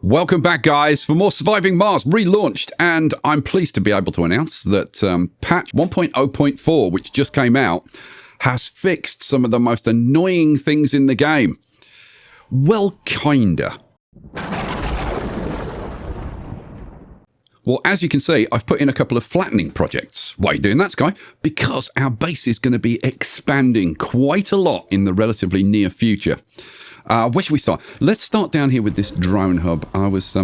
Welcome back, guys, for more Surviving Mars Relaunched, and I'm pleased to be able to announce that patch 1.0.4, which just came out, has fixed some of the most annoying things in the game. Well, kinda. Well, as you can see, I've put in a couple of flattening projects. Why are you doing that, Sky? Because our base is going to be expanding quite a lot in the relatively near future. Where should we start? Let's start down here with this drone hub. I was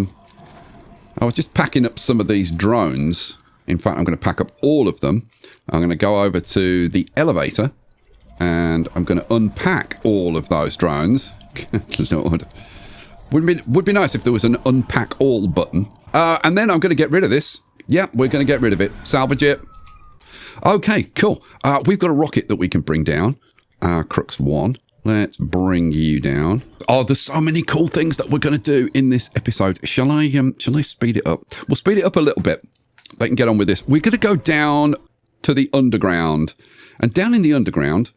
just packing up some of these drones. In fact, I'm going to pack up all of them. I'm going to go over to the elevator, and I'm going to unpack all of those drones. Good Lord. Would be nice if there was an unpack all button. And then I'm going to get rid of this. Yeah, we're going to get rid of it. Salvage it. Okay, cool. We've got a rocket that we can bring down. Crux 1. Let's bring you down. Oh, there's so many cool things that we're going to do in this episode. Shall I speed it up? We'll speed it up a little bit. They can get on with this. We're going to go down to the underground. And down in the underground,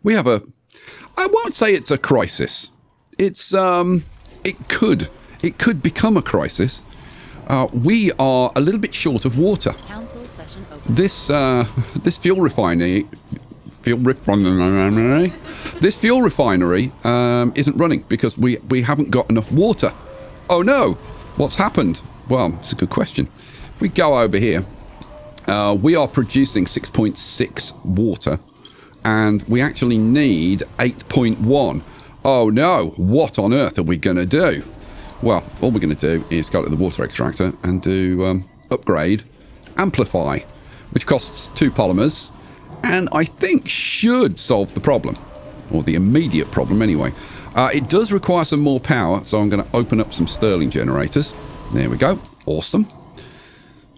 we have I won't say it's a crisis. It's, it could become a crisis. We are a little bit short of water. Council session open. This fuel refinery isn't running because we haven't got enough water. Oh no, what's happened? Well, it's a good question. If we go over here, we are producing 6.6 water, and we actually need 8.1. Oh no, what on earth are we going to do? Well, all we're going to do is go to the water extractor and do upgrade, amplify, which costs 2 polymers, and I think should solve the problem, or the immediate problem anyway. It does require some more power, so I'm going to open up some Stirling generators. There we go. Awesome.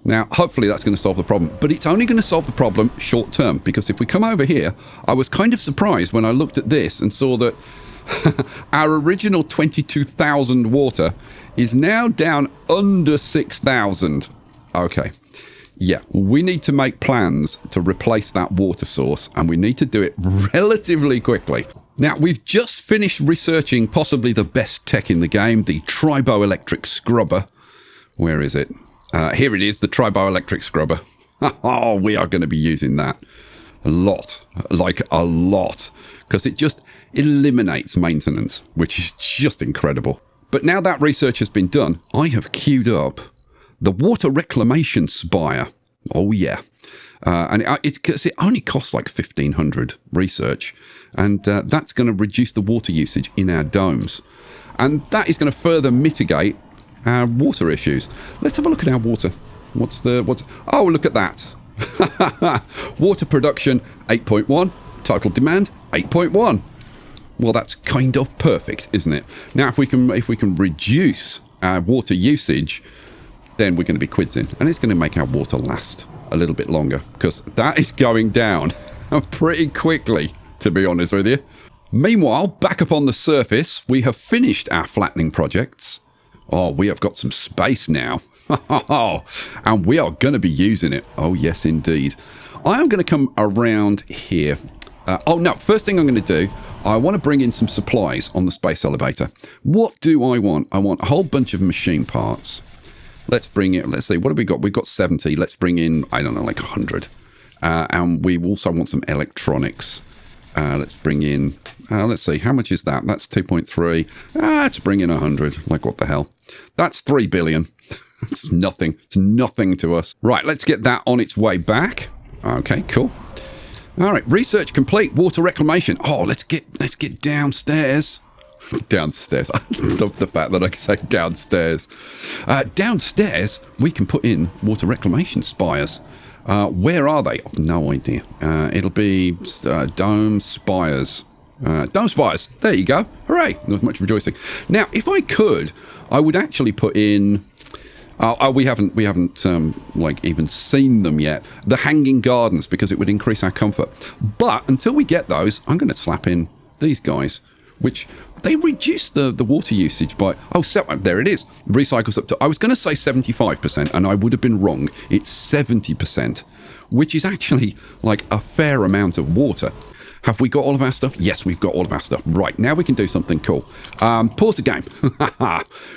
Now, hopefully that's going to solve the problem, but it's only going to solve the problem short term, because if we come over here, I was kind of surprised when I looked at this and saw that our original 22,000 water is now down under 6,000. Okay. Yeah, we need to make plans to replace that water source, and we need to do it relatively quickly. Now, we've just finished researching possibly the best tech in the game, the triboelectric scrubber. Where is it? Here it is, the triboelectric scrubber. Oh, we are going to be using that a lot, like a lot, because it just eliminates maintenance, which is just incredible. But now that research has been done, I have queued up the water reclamation spire. Oh yeah. And it only costs like 1,500 research, and that's going to reduce the water usage in our domes, and that is going to further mitigate our water issues. Let's have a look at our water. Oh, look at that. Water production 8.1, total demand 8.1. Well, that's kind of perfect, isn't it? Now, if we can reduce our water usage, then we're going to be quids in, and it's going to make our water last a little bit longer, because that is going down pretty quickly, to be honest with you. Meanwhile, back up on the surface, we have finished our flattening projects. Oh, we have got some space now. And we are going to be using it. Oh, yes, indeed. I am going to come around here. Oh, no, first thing I'm going to do, I want to bring in some supplies on the space elevator. What do I want? I want a whole bunch of machine parts. Let's bring it, let's see, what have we got? We've got 70. Let's bring in, I don't know, like 100. And we also want some electronics. Let's bring in, let's see, how much is that? That's 2.3. Let's bring in 100. Like, what the hell? That's 3 billion. It's nothing. It's nothing to us. Right, let's get that on its way back. Okay, cool. All right, research complete. Water reclamation. Oh, let's get downstairs. Downstairs. I love the fact that I can say downstairs. Downstairs, we can put in water reclamation spires. Where are they? I've no idea. It'll be dome spires. Dome spires. There you go. Hooray. There was much rejoicing. Now, if I could, I would actually put in... we haven't like even seen them yet. The hanging gardens, because it would increase our comfort. But until we get those, I'm going to slap in these guys, which they reduce the water usage by, there it is. Recycles up to, I was going to say 75%, and I would have been wrong. It's 70%, which is actually like a fair amount of water. Have we got all of our stuff? Yes, we've got all of our stuff. Right, now we can do something cool. Pause the game,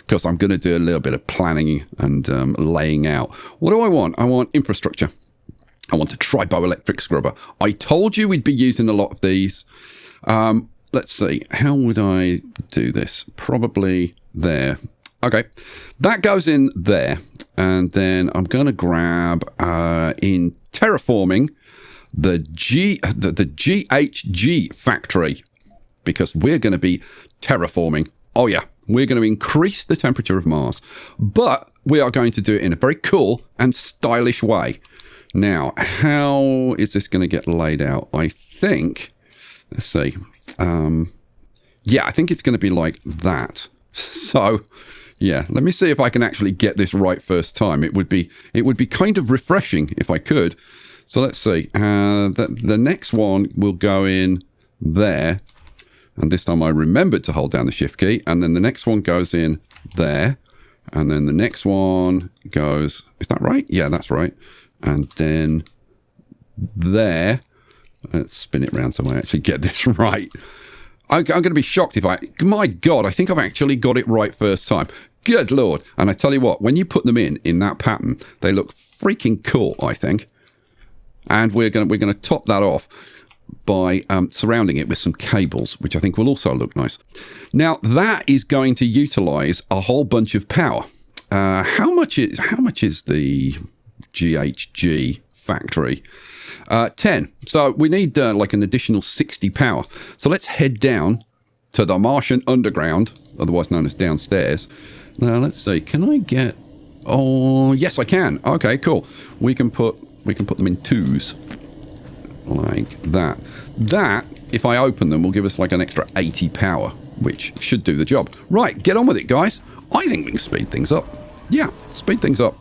because I'm going to do a little bit of planning and laying out. What do I want? I want infrastructure. I want a triboelectric scrubber. I told you we'd be using a lot of these. Let's see. How would I do this? Probably there. Okay. That goes in there. And then I'm going to grab in Terraforming the GHG factory, because we're going to be terraforming. Oh yeah, we're going to increase the temperature of Mars, but we are going to do it in a very cool and stylish way. Now, how is this going to get laid out? I think, let's see. Yeah, I think it's going to be like that. So, yeah, let me see if I can actually get this right first time. It would be kind of refreshing if I could. So let's see. The next one will go in there. And this time I remembered to hold down the shift key. And then the next one goes in there. And then the next one goes... Is that right? Yeah, that's right. And then there... Let's spin it around so I actually get this right. I'm going to be shocked if I... My God, I think I've actually got it right first time. Good Lord. And I tell you what, when you put them in that pattern, they look freaking cool, I think. And we're going to top that off by surrounding it with some cables, which I think will also look nice. Now, that is going to utilize a whole bunch of power. How much is the GHG factory? 10. So we need like an additional 60 power. So let's head down to the Martian underground, otherwise known as downstairs. Now let's see. Can I get? Oh, yes, I can. Okay, cool. We can put them in twos like that. That, if I open them, will give us like an extra 80 power, which should do the job. Right, get on with it, guys. I think we can speed things up. Yeah, speed things up.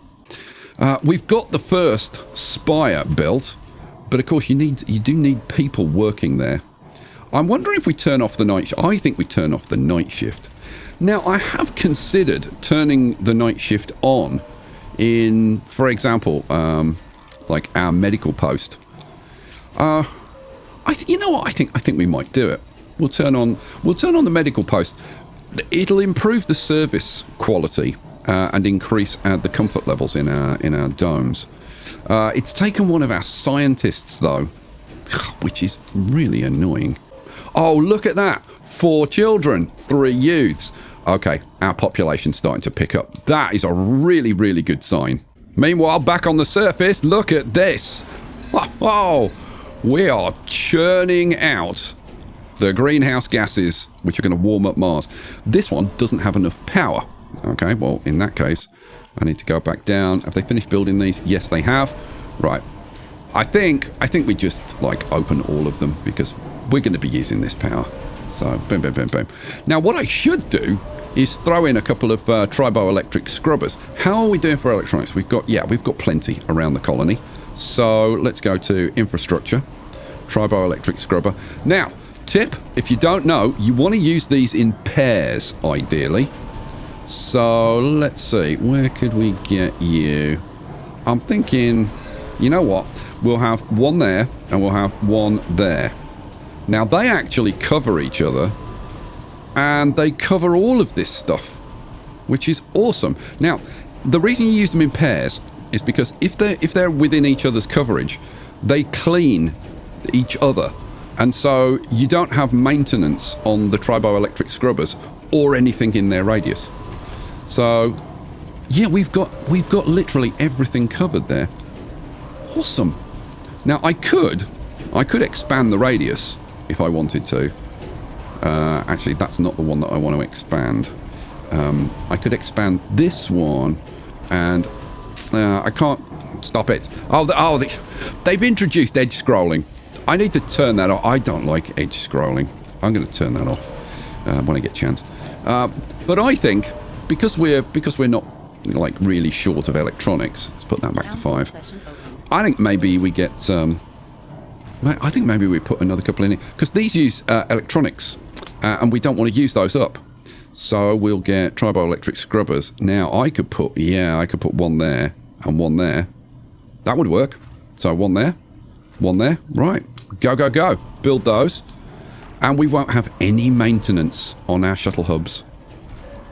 We've got the first spire built, but of course you do need people working there. I'm wondering if we turn off the night. I think we turn off the night shift. Now, I have considered turning the night shift on in, for example, like our medical post. You know what? I think we might do it. We'll turn on the medical post. It'll improve the service quality and increase the comfort levels in our domes. It's taken one of our scientists though, which is really annoying. Oh, look at that! 4 children, 3 youths. Okay, our population's starting to pick up. That is a really, really good sign. Meanwhile, back on the surface, look at this. Oh, we are churning out the greenhouse gases, which are going to warm up Mars. This one doesn't have enough power. Okay, well, in that case, I need to go back down. Have they finished building these? Yes, they have. Right. I think we just, like, open all of them because we're going to be using this power. So, boom, boom, boom, boom. Now, what I should do is throw in a couple of triboelectric scrubbers. How are we doing for electronics? We've got plenty around the colony. So let's go to infrastructure, triboelectric scrubber. Now, tip, if you don't know, you want to use these in pairs, ideally. So let's see, where could we get you? I'm thinking, you know what? We'll have one there and we'll have one there. Now, they actually cover each other. And they cover all of this stuff, which is awesome. Now, the reason you use them in pairs is because if they're within each other's coverage, they clean each other. And so you don't have maintenance on the triboelectric scrubbers or anything in their radius. So, yeah, we've got literally everything covered there. Awesome. Now, I could expand the radius if I wanted to. Actually, that's not the one that I want to expand. I could expand this one, and I can't stop it. They've introduced edge scrolling. I need to turn that off. I don't like edge scrolling. I'm going to turn that off when I get a chance. But I think because we're not like really short of electronics, let's put that back to 5. I think maybe we get. I think maybe we put another couple in it because these use electronics. And we don't want to use those up. So we'll get triboelectric scrubbers. Now, I could put one there and one there. That would work. So one there. Right. Go, go, go. build those, and we won't have any maintenance on our shuttle hubs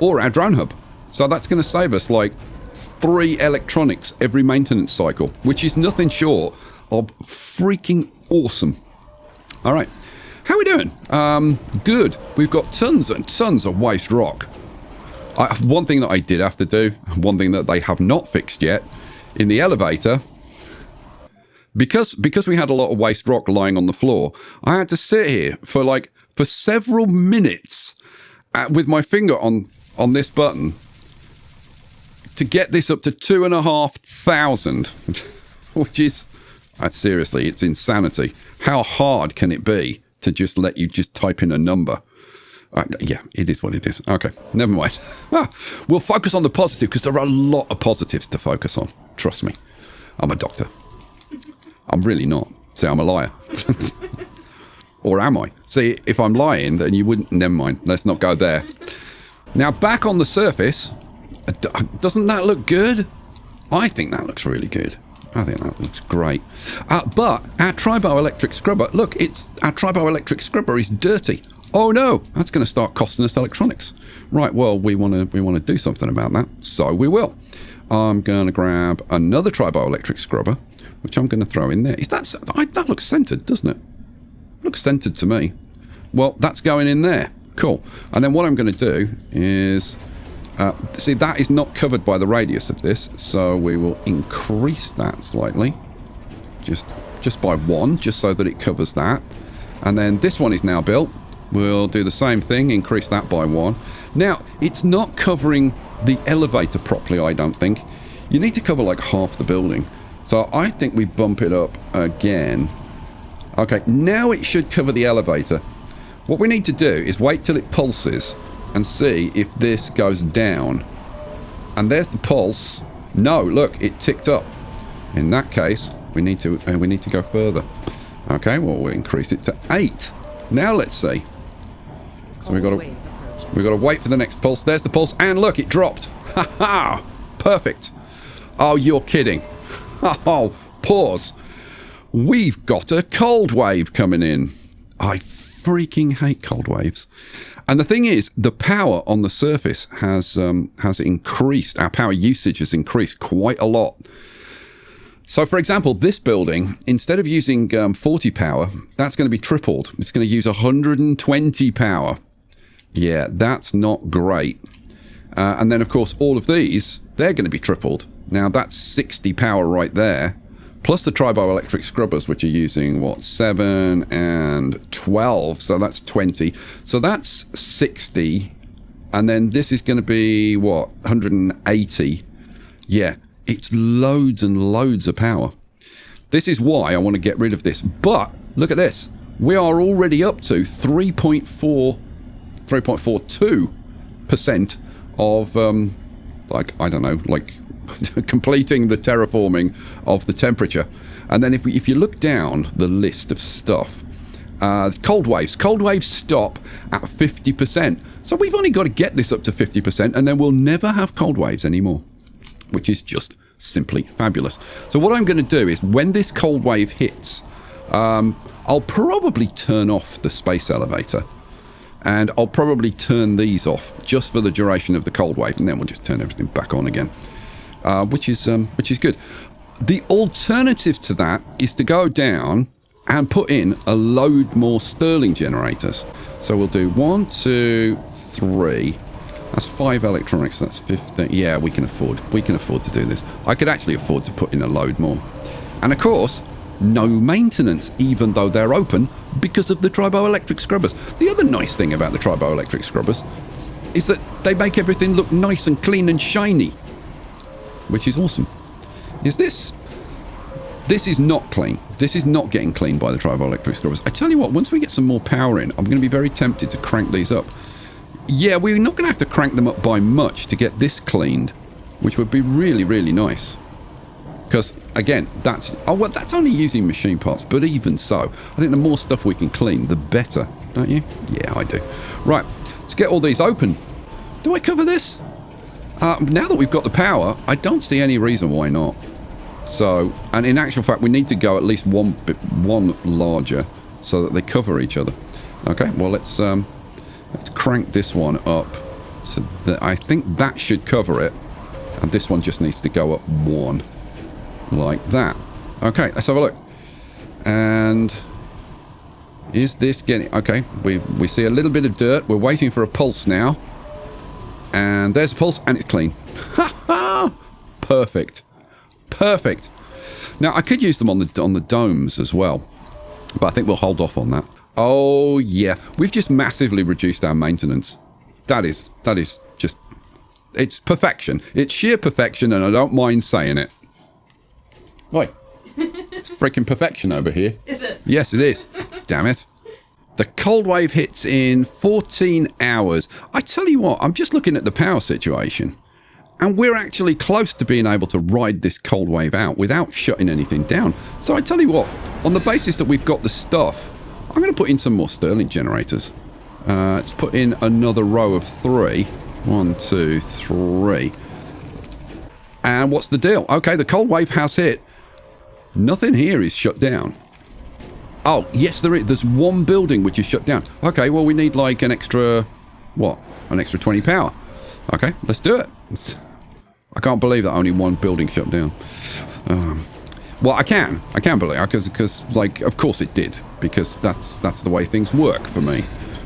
or our drone hub. So that's going to save us like 3 electronics every maintenance cycle, which is nothing short of freaking awesome. All right, how are we doing? Good. We've got tons and tons of waste rock. One thing that I did have to do, one thing that they have not fixed yet, in the elevator, because we had a lot of waste rock lying on the floor, I had to sit here for several minutes with my finger on this button to get this up to 2,500, which is, seriously, it's insanity. How hard can it be to just let you just type in a number? Yeah, it is what it is. Okay, never mind. We'll focus on the positive, because there are a lot of positives to focus on. Trust me. I'm a doctor. I'm really not. See, I'm a liar. Or am I? See, if I'm lying, then you wouldn't... Never mind. Let's not go there. Now, back on the surface, doesn't that look good? I think that looks really good. I think that looks great. But our triboelectric scrubber... Look, our triboelectric scrubber is dirty. Oh no, that's going to start costing us electronics. Right, well, we want to do something about that, so we will. I'm going to grab another triboelectric scrubber, which I'm going to throw in there. That looks centered, doesn't it? Looks centered to me. Well, that's going in there. Cool. And then what I'm going to do is... see, that is not covered by the radius of this, so we will increase that slightly. Just by 1, just so that it covers that. And then this one is now built. We'll do the same thing, increase that by 1. Now, it's not covering the elevator properly, I don't think. You need to cover like half the building. So I think we bump it up again. Okay, now it should cover the elevator. What we need to do is wait till it pulses and see if this goes down. And there's the pulse. No, look, it ticked up. In that case, we need to go further. Okay, well, we'll increase it to 8. Now let's see. So we've got to wait for the next pulse. There's the pulse, and look, it dropped. Ha ha! Perfect. Oh, you're kidding. Oh, pause. We've got a cold wave coming in. I freaking hate cold waves. And the thing is, the power on the surface has increased. Our power usage has increased quite a lot. So, for example, this building, instead of using 40 power, that's going to be tripled. It's going to use 120 power. Yeah, that's not great. And then, of course, all of these, they're going to be tripled. Now, that's 60 power right there. Plus the triboelectric scrubbers, which are using, what, 7 and 12. So that's 20. So that's 60. And then this is going to be, what, 180. Yeah. It's loads and loads of power. This is why I want to get rid of this. But look at this. We are already up to 3.42% of, I don't know, completing the terraforming of the temperature. And then if you look down the list of stuff, cold waves stop at 50%. So we've only got to get this up to 50%, and then we'll never have cold waves anymore, which is just simply fabulous. So what I'm going to do is, when this cold wave hits, I'll probably turn off the space elevator, and I'll probably turn these off just for the duration of the cold wave, and then we'll just turn everything back on again, which is good. The alternative to that is to go down and put in a load more Stirling generators. So we'll do 1, 2, 3. That's 5 electronics, that's 15. Yeah, we can afford to do this. I could actually afford to put in a load more. And of course, no maintenance, even though they're open, because of the triboelectric scrubbers. The other nice thing about the triboelectric scrubbers is that they make everything look nice and clean and shiny, which is awesome. This is not clean. This is not getting cleaned by the triboelectric scrubbers. I tell you what, once we get some more power in, I'm going to be very tempted to crank these up. Yeah, we're not going to have to crank them up by much to get this cleaned, which would be really, really nice. Because, again, that's only using machine parts, but even so, I think the more stuff we can clean, the better, don't you? Yeah, I do. Right, let's get all these open. Do I cover this? Now that we've got the power, I don't see any reason why not. So, and in actual fact, we need to go at least one larger so that they cover each other. Okay, well, let's crank this one up. So that I think that should cover it. And this one just needs to go up 1. Like that. Okay, let's have a look. And is this getting... Okay, we see a little bit of dirt. We're waiting for a pulse now. And there's a pulse, and it's clean. Ha ha! Perfect. Perfect. Now, I could use them on the domes as well. But I think we'll hold off on that. Oh, yeah. We've just massively reduced our maintenance. That is just... It's perfection. It's sheer perfection, and I don't mind saying it. Oi. It's freaking perfection over here. Is it? Yes, it is. Damn it. The cold wave hits in 14 hours. I tell you what, I'm just looking at the power situation. And we're actually close to being able to ride this cold wave out without shutting anything down. So I tell you what, on the basis that we've got the stuff, I'm going to put in some more Stirling generators. Let's put in another row of 3. 1, 2, 3. And what's the deal? Okay, the cold wave has hit. Nothing here is shut down. Oh, yes, there is. There's one building which is shut down. Okay, well, we need like an extra... What? An extra 20 power. Okay, let's do it. I can't believe that only one building shut down. Well, I can believe it, because, like, of course it did. Because that's the way things work for me.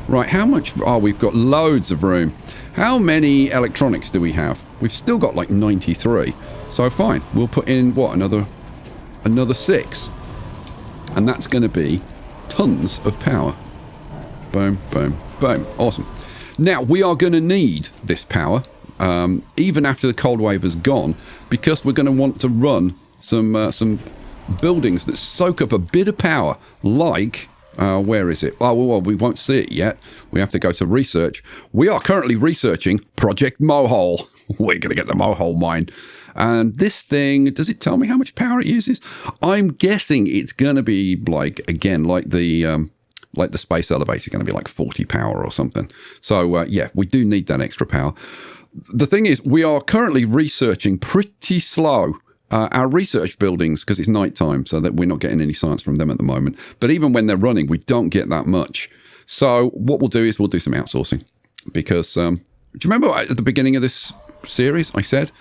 Right, how much... Oh, we've got loads of room. How many electronics do we have? We've still got like 93. So fine, we'll put in, what, another 6. And that's going to be tons of power. Boom, boom, boom. Awesome. Now, we are going to need this power, even after the cold wave has gone, because we're going to want to run some buildings that soak up a bit of power, like... where is it? Oh, well, we won't see it yet. We have to go to research. We are currently researching Project Mohole. We're going to get the mohole mine. And this thing, does it tell me how much power it uses? I'm guessing it's going to be like, again, like the space elevator, going to be like 40 power or something. So, yeah, we do need that extra power. The thing is, we are currently researching pretty slow. Our research buildings, because it's nighttime, so that we're not getting any science from them at the moment. But even when they're running, we don't get that much. So what we'll do is we'll do some outsourcing. Because, do you remember at the beginning of this series, I said,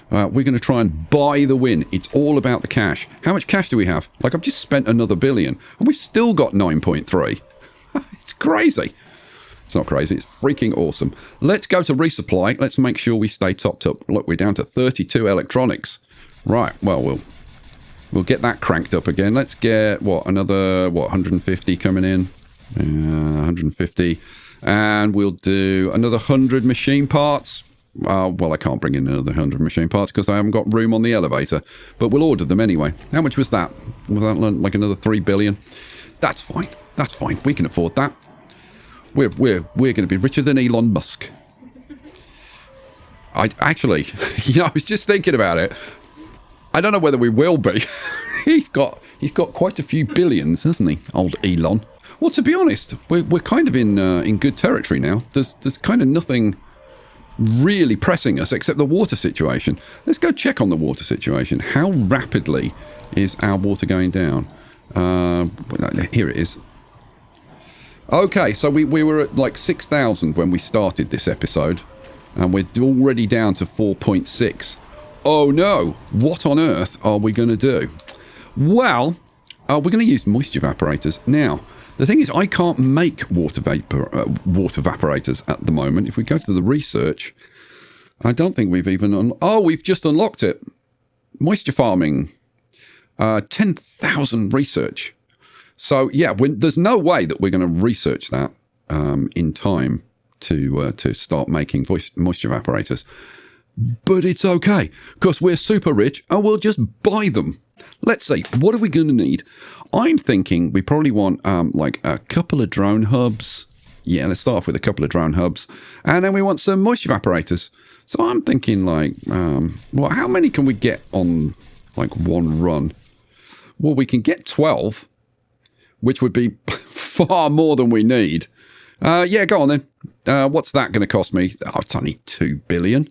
we're going to try and buy the win. It's all about the cash. How much cash do we have? Like, I've just spent another billion, and we've still got 9.3. It's crazy. It's not crazy. It's freaking awesome. Let's go to resupply. Let's make sure we stay topped up. Look, we're down to 32 electronics. Right, well, we'll get that cranked up again. Let's get, another 150 coming in. 150. And we'll do another 100 machine parts. Well, I can't bring in another 100 machine parts because I haven't got room on the elevator. But we'll order them anyway. How much was that? Was that like another 3 billion? That's fine. That's fine. We can afford that. We're going to be richer than Elon Musk. I was just thinking about it. I don't know whether we will be. He's got quite a few billions, hasn't he, old Elon? Well, to be honest, we're kind of in good territory now. There's kind of nothing really pressing us except the water situation. Let's go check on the water situation. How rapidly is our water going down? Here it is. Okay, so we were at like 6,000 when we started this episode, and we're already down to 4.6. Oh no, what on earth are we going to do? Well, we're going to use moisture evaporators. Now, the thing is, I can't make water evaporators at the moment. If we go to the research, I don't think we've even... we've just unlocked it. Moisture farming. 10,000 research. So, yeah, there's no way that we're going to research that in time to start making moisture evaporators. But it's okay, because we're super rich and we'll just buy them. Let's see, what are we going to need? I'm thinking we probably want like a couple of drone hubs. Yeah, let's start off with a couple of drone hubs. And then we want some moisture evaporators. So I'm thinking like, how many can we get on like one run? Well, we can get 12, which would be far more than we need. Yeah, go on then. What's that going to cost me? Oh, it's only 2 billion.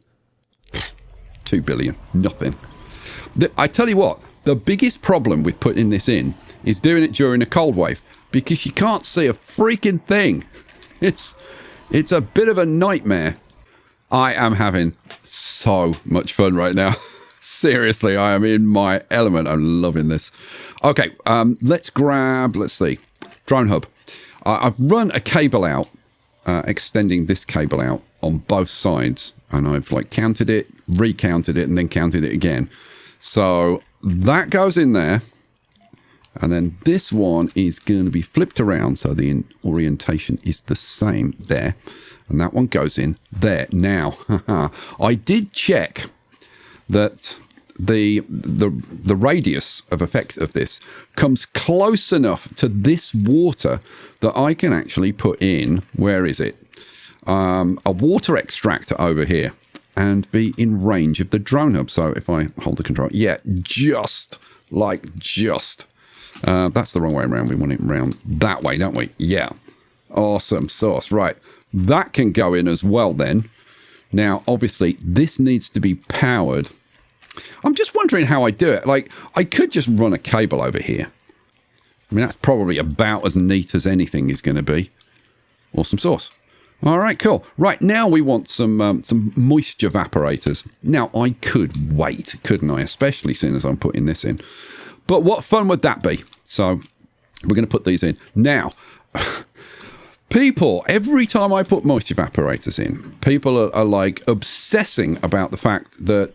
2 billion, nothing. I tell you what, the biggest problem with putting this in is doing it during a cold wave. because you can't see a freaking thing. It's a bit of a nightmare. I am having so much fun right now. Seriously, I am in my element. I'm loving this. Okay, let's see, drone hub. I've run a cable out, extending this cable out on both sides, and I've like counted it, recounted it, and then counted it again. So that goes in there, and then this one is going to be flipped around so the orientation is the same there, and that one goes in there. Now, I did check that the radius of effect of this comes close enough to this water that I can actually put in, where is it? A water extractor over here and be in range of the drone hub. So if I hold the control, yeah, just. That's the wrong way around. We want it around that way, don't we? Yeah. Awesome sauce. Right. That can go in as well then. Now, obviously, this needs to be powered. I'm just wondering how I do it. Like, I could just run a cable over here. I mean, that's probably about as neat as anything is going to be. Awesome sauce. All right, cool. Right, now we want some moisture evaporators. Now, I could wait, couldn't I? Especially soon as I'm putting this in. But what fun would that be? So we're going to put these in. Now, people, every time I put moisture evaporators in, people are like obsessing about the fact that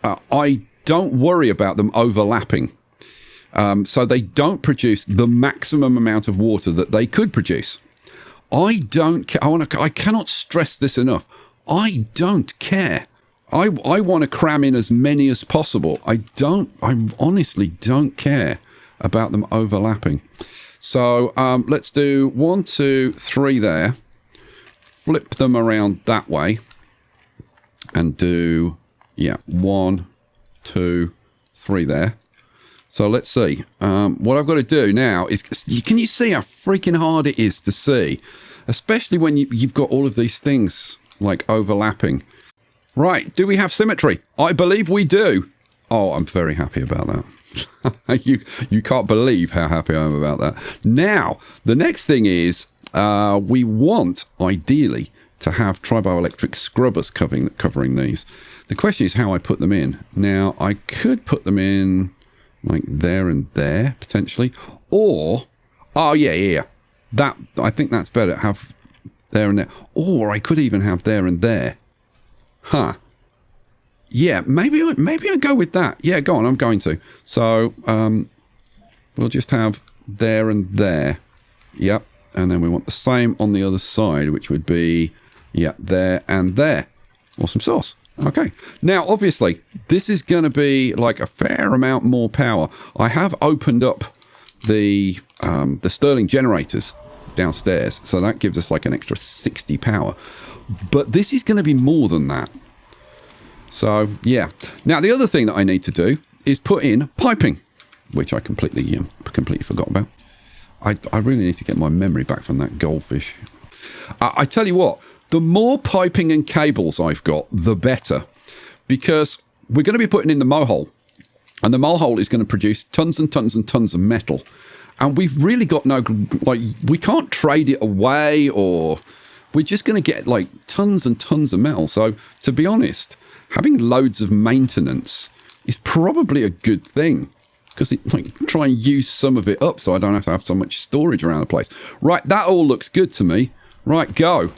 I don't worry about them overlapping. So they don't produce the maximum amount of water that they could produce. I don't care. I cannot stress this enough. I don't care. I want to cram in as many as possible. I honestly don't care about them overlapping. So let's do 1, 2, 3 there. Flip them around that way. And do, yeah, 1, 2, 3 there. So let's see. What I've got to do now is, can you see how freaking hard it is to see? Especially when you've got all of these things like overlapping. Right, do we have symmetry? I believe we do. Oh, I'm very happy about that. You can't believe how happy I am about that. Now, the next thing is we want, ideally, to have triboelectric scrubbers covering these. The question is how I put them in. Now, I could put them in like there and there, potentially. Or, oh, yeah. That, I think that's better. Have there and there. Or I could even have there and there. Huh. Yeah, maybe I go with that. Yeah, go on, I'm going to. So, we'll just have there and there. Yep. And then we want the same on the other side, which would be, yeah, there and there. Awesome sauce. Okay. Now, obviously, this is going to be like a fair amount more power. I have opened up the Stirling generators downstairs, so that gives us like an extra 60 power. But this is going to be more than that. So, yeah. Now, the other thing that I need to do is put in piping, which I completely forgot about. I really need to get my memory back from that goldfish. I tell you what, the more piping and cables I've got, the better. Because we're going to be putting in the mohole. And the mohole is going to produce tons and tons and tons of metal. And we've really got no, like, we can't trade it away, or we're just going to get like tons and tons of metal. So to be honest, having loads of maintenance is probably a good thing, because it like try and use some of it up so I don't have to have so much storage around the place. Right, that all looks good to me. Right, go.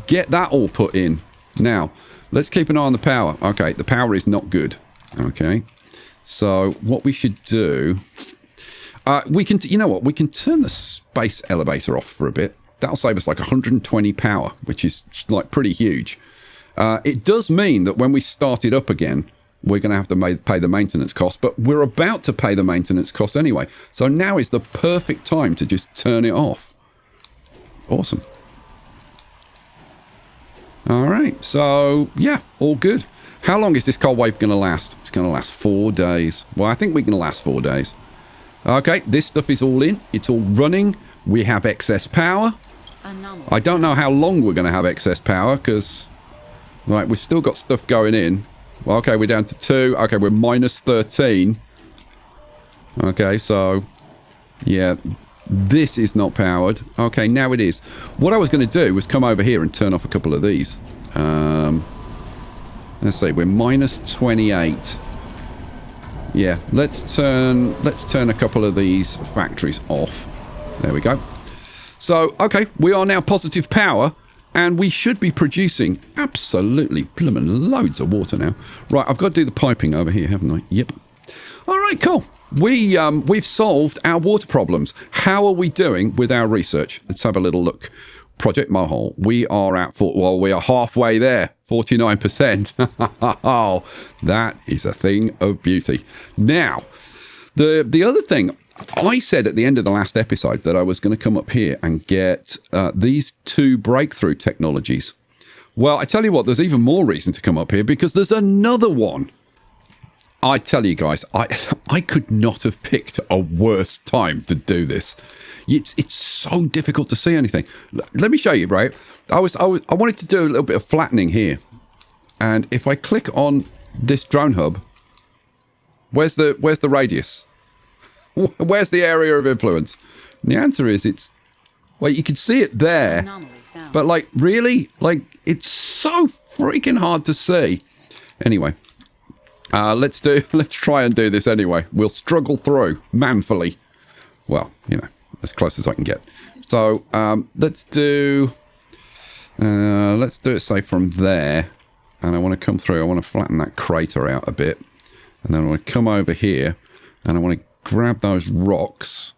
Get that all put in. Now, let's keep an eye on the power. Okay, the power is not good. Okay. So what we should do, we can, you know what, we can turn the space elevator off for a bit. That'll save us like 120 power, which is like pretty huge. It does mean that when we start it up again, we're going to have to pay the maintenance cost, but we're about to pay the maintenance cost anyway. So now is the perfect time to just turn it off. Awesome. All right. So yeah, all good. How long is this cold wave going to last? It's going to last 4 days. Well, I think we're going to last 4 days. Okay, this stuff is all in. It's all running. We have excess power. I don't know how long we're going to have excess power, because, right, we've still got stuff going in. Well, okay, we're down to 2. Okay, we're minus 13. Okay, so, yeah, This is not powered. Okay, now it is. What I was going to do was come over here and turn off a couple of these. Let's see, we're minus 28. Yeah, let's turn a couple of these factories off. There we go. So, okay, we are now positive power, and we should be producing absolutely blooming loads of water now. Right, I've got to do the piping over here, haven't I? Yep. All right, cool. We've solved our water problems. How are we doing with our research? Let's have a little look. Project Mohole. We are at we are halfway there. 49%. Oh, that is a thing of beauty. Now, the other thing, I said at the end of the last episode that I was going to come up here and get these 2 breakthrough technologies. Well, I tell you what, there's even more reason to come up here because there's another one. I tell you guys, I could not have picked a worse time to do this. It's so difficult to see anything. Let me show you, right? I wanted to do a little bit of flattening here. And if I click on this drone hub, where's the radius? Where's the area of influence? And the answer is well, you can see it there. But like, really? Like, it's so freaking hard to see. Anyway, let's try and do this anyway. We'll struggle through manfully. Well, you know, as close as I can get. So let's do it, say, from there. And I want to come through. I want to flatten that crater out a bit. And then I want to come over here. And I want to grab those rocks.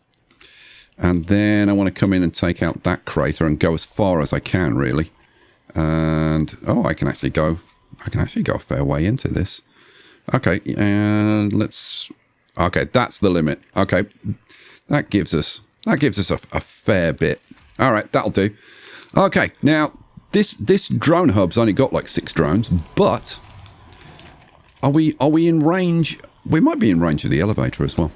And then I want to come in and take out that crater and go as far as I can, really. And, oh, I can actually go a fair way into this. Okay, and okay, that's the limit. Okay, that gives us a fair bit. All right, that'll do. Okay, now this drone hub's only got like 6 drones, but are we in range? We might be in range of the elevator as well.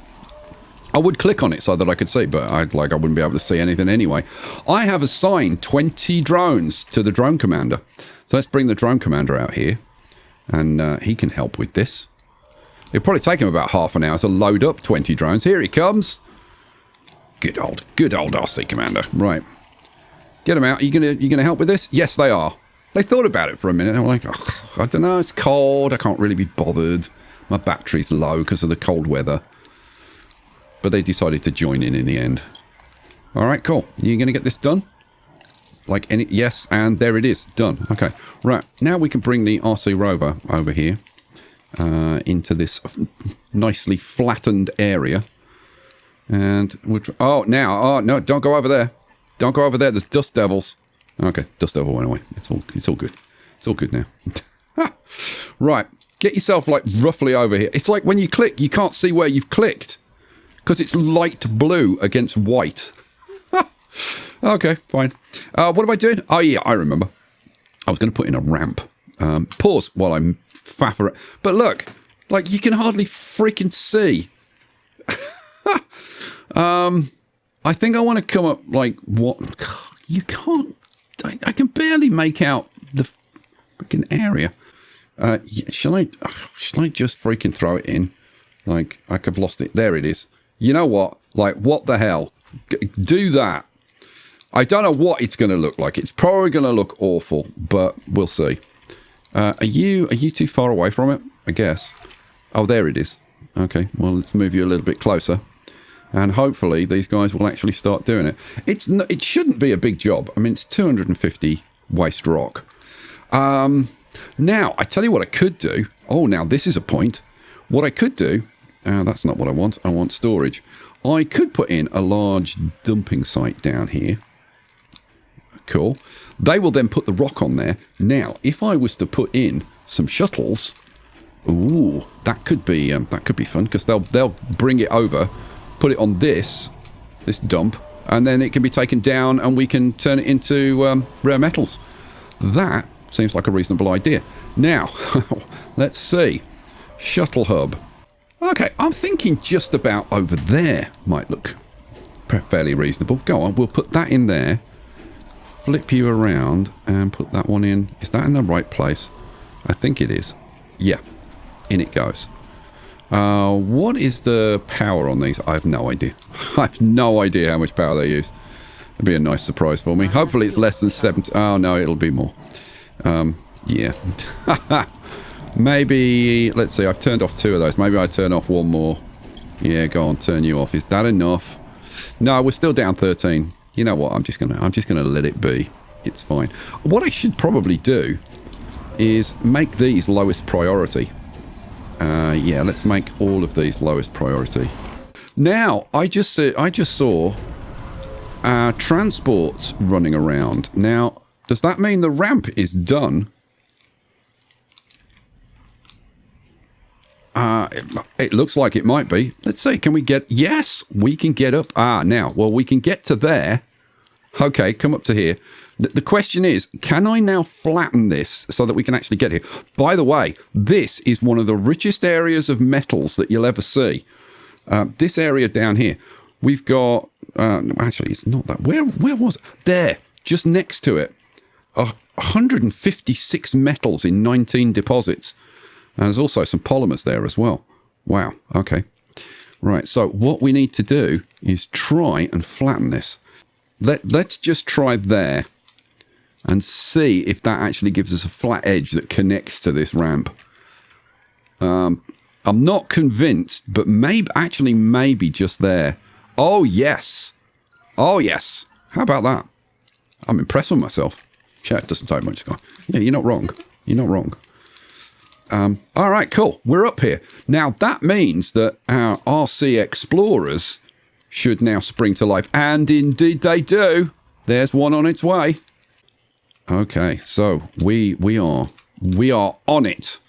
I would click on it so that I could see, but I wouldn't be able to see anything anyway. I have assigned 20 drones to the drone commander. So let's bring the drone commander out here. And he can help with this. It'll probably take him about half an hour to load up 20 drones. Here he comes. Good old RC commander. Right. Get him out. Are you gonna help with this? Yes, they are. They thought about it for a minute. They were like, oh, I don't know, it's cold. I can't really be bothered. My battery's low because of the cold weather. But they decided to join in the end. All right, cool. You going to get this done? Yes, and there it is. Done. Okay. Right. Now we can bring the RC rover over here into this nicely flattened area. And no, don't go over there. Don't go over there. There's dust devils. Okay, dust devil went away. It's all good. It's all good now. Right. Get yourself like roughly over here. It's like when you click, you can't see where you've clicked because it's light blue against white. Okay, fine. What am I doing? Oh, yeah, I remember. I was going to put in a ramp. Pause while I'm faffing. But look, like, you can hardly freaking see. I think I want to come up, like, what? You can't. I can barely make out the freaking area. Shall I just freaking throw it in? Like, I could have lost it. There it is. You know what? Like, what the hell? Do that. I don't know what it's going to look like. It's probably going to look awful, but we'll see. Are you too far away from it? I guess. Oh, there it is. Okay, well, let's move you a little bit closer. And hopefully these guys will actually start doing it. It shouldn't be a big job. I mean, it's 250 waste rock. Now, I tell you what I could do. Oh, now this is a point. What I could do, that's not what I want. I want storage. I could put in a large dumping site down here. Cool. They will then put the rock on there. Now, if I was to put in some shuttles, ooh, that could be fun because they'll bring it over, put it on this dump, and then it can be taken down and we can turn it into rare metals. That seems like a reasonable idea. Now, let's see. Shuttle hub. Okay, I'm thinking just about over there might look fairly reasonable. Go on, we'll put that in there. Flip you around and put that one in. Is that in the right place? I think it is. Yeah, in it goes. What is the power on these? I have no idea. I have no idea how much power they use. It'd be a nice surprise for me. Hopefully it's less than 70. Oh, no, it'll be more. Yeah. Maybe, let's see, I've turned off 2 of those. Maybe I turn off 1 more. Yeah, go on, turn you off. Is that enough? No, we're still down 13. You know what? I'm just gonna let it be. It's fine. What I should probably do is make these lowest priority. Yeah, let's make all of these lowest priority. Now, I just saw transports running around. Now, does that mean the ramp is done? It looks like it might be. Let's see. Can we get... Yes, we can get up. Now, well, we can get to there. Okay, come up to here. The question is, can I now flatten this so that we can actually get here? By the way, this is one of the richest areas of metals that you'll ever see. This area down here, we've got... actually, it's not that. Where was it? There, just next to it. 156 metals in 19 deposits. And there's also some polymers there as well. Wow, okay. Right, so what we need to do is try and flatten this. Let's just try there and see if that actually gives us a flat edge that connects to this ramp. I'm not convinced, but maybe just there. Oh, yes. Oh, yes. How about that? I'm impressed with myself. Yeah, it doesn't take much. Yeah, you're not wrong. You're not wrong. All right, cool. We're up here. Now, that means that our RC Explorers should now spring to life. And indeed they do. There's one on its way. Okay, so we are on it.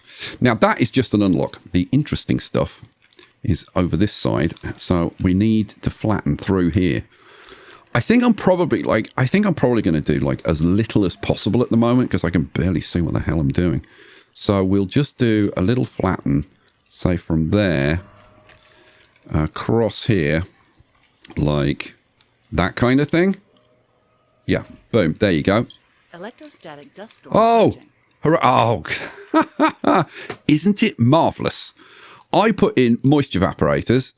Now, that is just an unlock. The interesting stuff is over this side. So we need to flatten through here. I think I'm probably going to do like as little as possible at the moment because I can barely see what the hell I'm doing. So we'll just do a little flatten, say from there, across here, like that kind of thing. Yeah, boom, there you go. Electrostatic dust storm. Oh, hurrah. Isn't it marvellous? I put in moisture evaporators,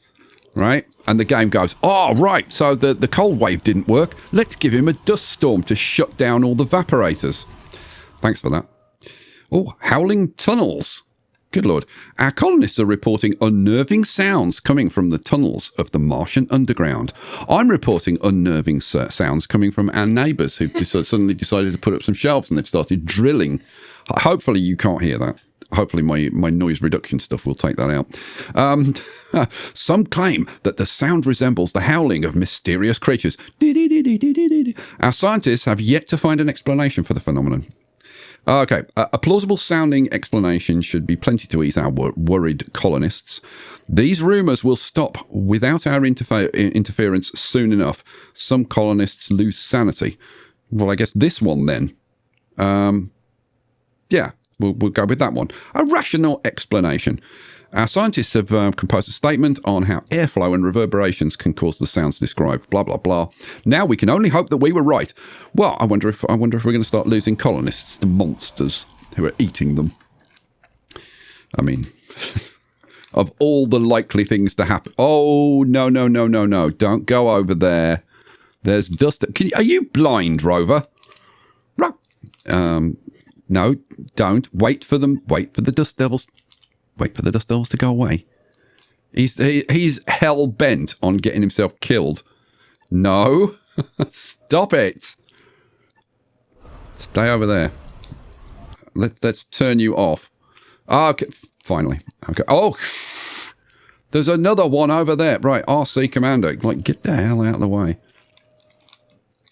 right? And the game goes, oh, right, so the cold wave didn't work. Let's give him a dust storm to shut down all the evaporators. Thanks for that. Oh, howling tunnels. Good Lord. Our colonists are reporting unnerving sounds coming from the tunnels of the Martian underground. I'm reporting unnerving sounds coming from our neighbours who've suddenly decided to put up some shelves and they've started drilling. Hopefully you can't hear that. Hopefully my noise reduction stuff will take that out. Some claim that the sound resembles the howling of mysterious creatures. Our scientists have yet to find an explanation for the phenomenon. Okay, a plausible sounding explanation should be plenty to ease our worried colonists. These rumours will stop without our interference soon enough. Some colonists lose sanity. Well, I guess this one then. Yeah, we'll go with that one. A rational explanation. Our scientists have composed a statement on how airflow and reverberations can cause the sounds described. Blah blah blah. Now we can only hope that we were right. Well, I wonder if we're going to start losing colonists to monsters who are eating them. I mean, of all the likely things to happen. Oh no! Don't go over there. There's dust. Are you blind, Rover? No, don't. Wait for them. Wait for the dust devils. Wait for the dust devils to go away. He's hell-bent on getting himself killed. No. Stop it. Stay over there. Let's turn you off. Okay, finally. Okay. Oh, there's another one over there. Right, RC Commander. Like, get the hell out of the way.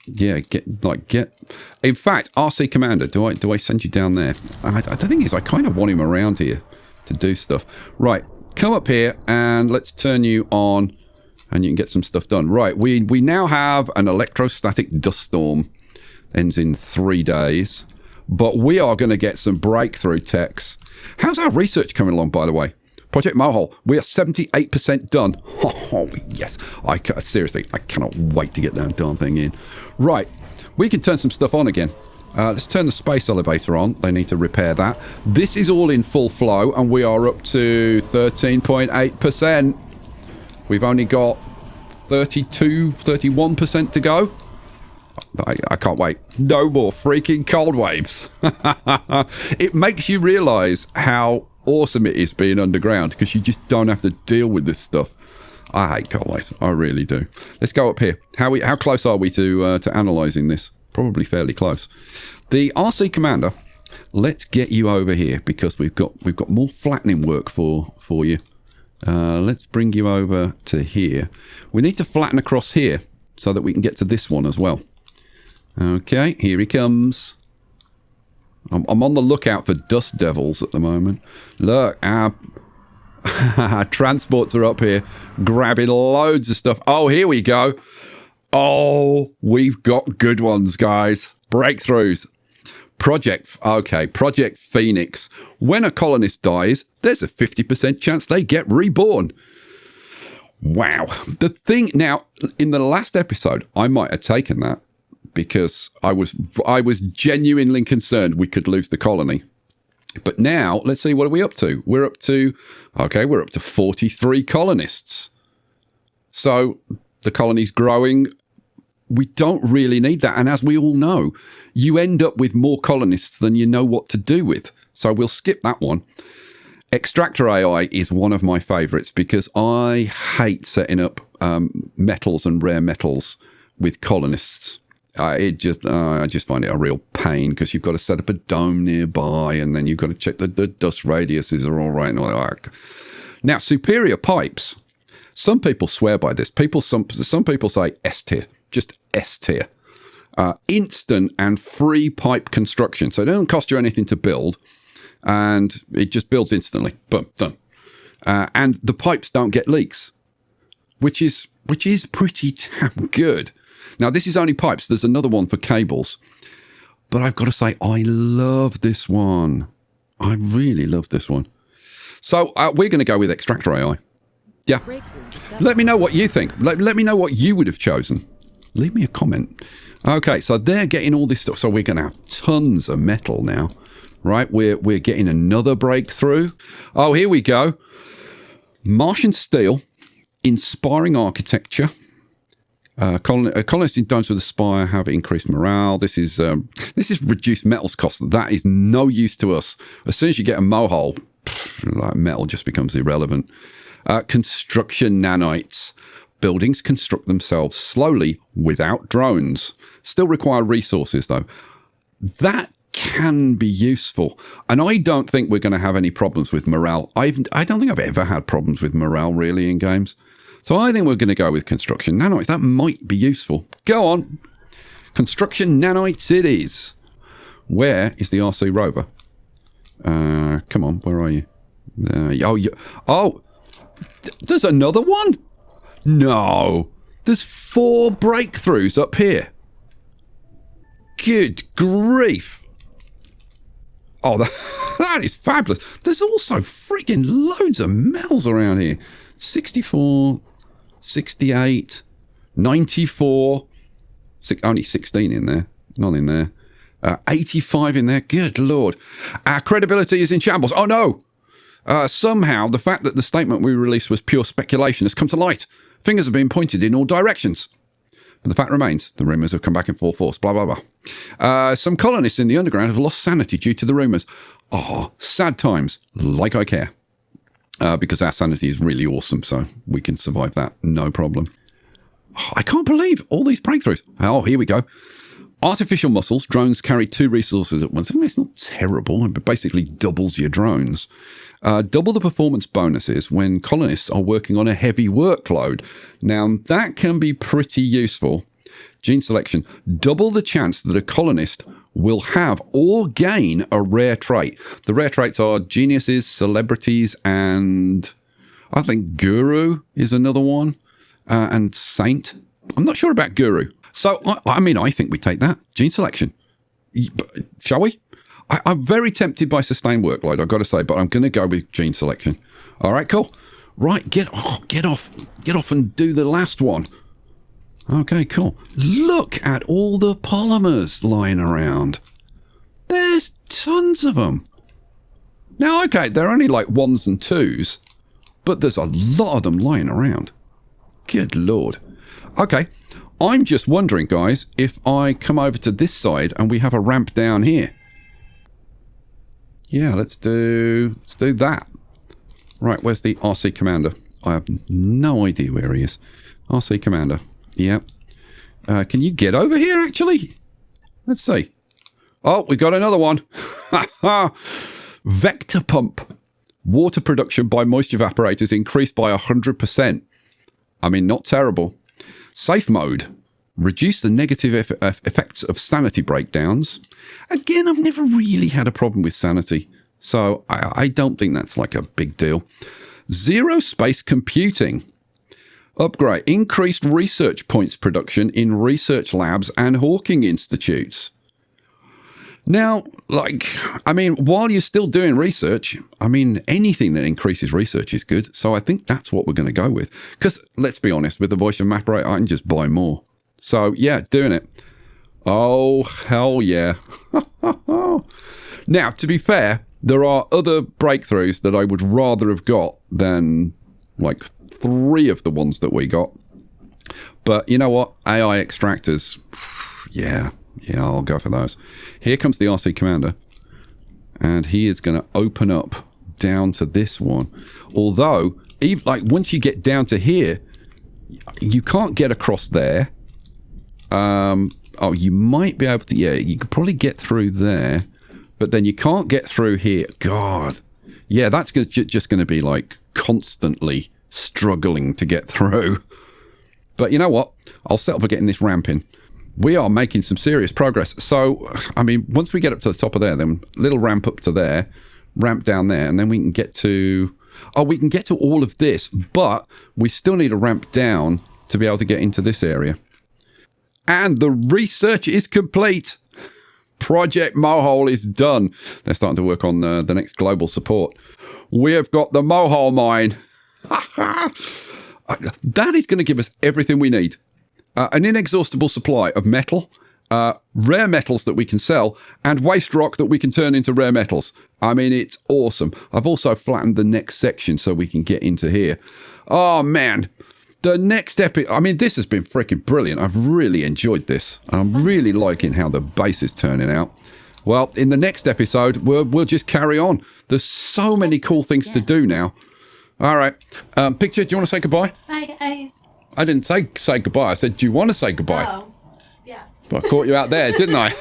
Yeah, get. In fact, RC Commander, do I send you down there? The thing is, I kind of want him around here to do stuff. Right, come up here and let's turn you on and you can get some stuff done. Right, we now have an electrostatic dust storm. Ends in 3 days. But we are going to get some breakthrough techs. How's our research coming along, by the way? Project Mohole, we are 78% done. Oh, yes. Seriously, I cannot wait to get that darn thing in. Right, we can turn some stuff on again. Let's turn the space elevator on. They need to repair that. This is all in full flow, and we are up to 13.8%. We've only got 31% to go. I can't wait. No more freaking cold waves. It makes you realize how awesome it is being underground, because you just don't have to deal with this stuff. I hate cold waves. I really do. Let's go up here. How close are we to analysing this? Probably fairly close. The RC Commander, let's get you over here, because we've got more flattening work for you. Let's bring you over to here. We need to flatten across here so that we can get to this one as well. Okay, here he comes. I'm on the lookout for dust devils at the moment. Look, our transports are up here grabbing loads of stuff. Oh, here we go. Oh, we've got good ones, guys. Breakthroughs. Project Phoenix. When a colonist dies, there's a 50% chance they get reborn. Wow. The thing now, in the last episode, I might have taken that, because I was genuinely concerned we could lose the colony. But now, let's see, what are we up to? We're up to 43 colonists. So the colony's growing. We don't really need that. And as we all know, you end up with more colonists than you know what to do with. So we'll skip that one. Extractor AI is one of my favorites, because I hate setting up metals and rare metals with colonists. I just find it a real pain, because you've got to set up a dome nearby, and then you've got to check that the dust radiuses are all right and all that. Now, superior pipes. Some people swear by this. Some people say S tier, just S tier. Instant and free pipe construction. So it doesn't cost you anything to build, and it just builds instantly. Boom, done. And the pipes don't get leaks, which is pretty damn good. Now, this is only pipes. There's another one for cables. But I've got to say, I love this one. I really love this one. So we're going to go with Extractor AI. Yeah. Let me know what you think. Let me know what you would have chosen. Leave me a comment. Okay, so they're getting all this stuff. So we're going to have tons of metal now. Right? We're getting another breakthrough. Oh, here we go. Martian steel, inspiring architecture. Colonists in domes with a spire have increased morale. This is reduced metals cost. That is no use to us. As soon as you get a mohole, like metal just becomes irrelevant. Construction nanites. Buildings construct themselves slowly without drones. Still require resources, though. That can be useful. And I don't think we're going to have any problems with morale. I don't think I've ever had problems with morale, really, in games. So I think we're going to go with construction nanites. That might be useful. Go on. Construction nanites it is. Where is the RC rover? Come on, where are you? There's another one? No. There's 4 breakthroughs up here. Good grief. Oh, that is fabulous. There's also freaking loads of metals around here. 64, 68, 94, only 16 in there, none in there, 85 in there. Good Lord. Our credibility is in shambles. Oh, no. Somehow, the fact that the statement we released was pure speculation has come to light. Fingers have been pointed in all directions. But the fact remains, the rumours have come back in full force, blah, blah, blah. Some colonists in the underground have lost sanity due to the rumours. Oh, sad times, like I care. Because our sanity is really awesome, so we can survive that, no problem. Oh, I can't believe all these breakthroughs. Oh, here we go. Artificial muscles. Drones carry 2 resources at once. I mean, it's not terrible. It basically doubles your drones. Double the performance bonuses when colonists are working on a heavy workload. Now, that can be pretty useful. Gene selection. Double the chance that a colonist will have or gain a rare trait. The rare traits are geniuses, celebrities, and I think guru is another one. And saint. I'm not sure about guru. So, I think we take that. Gene selection. Shall we? I'm very tempted by sustained workload, I've got to say, but I'm going to go with gene selection. All right, cool. Right, get off and do the last one. Okay, cool. Look at all the polymers lying around. There's tons of them. Now, okay, they're only like 1s and 2s, but there's a lot of them lying around. Good Lord. Okay, I'm just wondering, guys, if I come over to this side and we have a ramp down here. Yeah, let's do that. Right, where's the RC Commander? I have no idea where he is. RC Commander. Yep. Can you get over here, actually? Let's see. Oh, we got another one. Vector pump. Water production by moisture evaporators increased by 100%. I mean, not terrible. Safe mode. Reduce the negative effects of sanity breakdowns. Again, I've never really had a problem with sanity, so I don't think that's like a big deal. Zero space computing. Upgrade. Increased research points production in research labs and Hawking institutes. Now, like, I mean, while you're still doing research, I mean, anything that increases research is good. So I think that's what we're going to go with. Because, let's be honest, with the voice of evaporator, I can just buy more. So, yeah, doing it. Oh, hell yeah. Now, to be fair, there are other breakthroughs that I would rather have got than, like, 3 of the ones that we got. But you know what? AI extractors, yeah, I'll go for those. Here comes the RC Commander. And he is going to open up down to this one. Although, even, like, once you get down to here, you can't get across there. Oh, you might be able to, yeah, you could probably get through there, but then you can't get through here. God. Yeah, that's just going to be like constantly struggling to get through. But you know what? I'll settle for getting this ramp in. We are making some serious progress. So, I mean, once we get up to the top of there, then little ramp up to there, ramp down there, and then we can get to, oh, we can get to all of this, but we still need a ramp down to be able to get into this area. And the research is complete. Project Mohole is done. They're starting to work on the next global support. We have got the Mohole mine. That is going to give us everything we need. An inexhaustible supply of metal, rare metals that we can sell, and waste rock that we can turn into rare metals. I mean, it's awesome. I've also flattened the next section so we can get into here. Oh, man. The next episode, I mean, this has been freaking brilliant. I've really enjoyed this. I'm really liking how the base is turning out. Well, in the next episode, we'll just carry on. There's so many cool things to do now. All right. Picture, do you want to say goodbye? Bye, guys. I didn't say goodbye. I said, do you want to say goodbye? Oh, yeah. But I caught you out there, didn't I?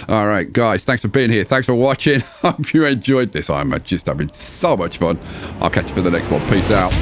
All right, guys, thanks for being here. Thanks for watching. Hope you enjoyed this. I'm just having so much fun. I'll catch you for the next one. Peace out.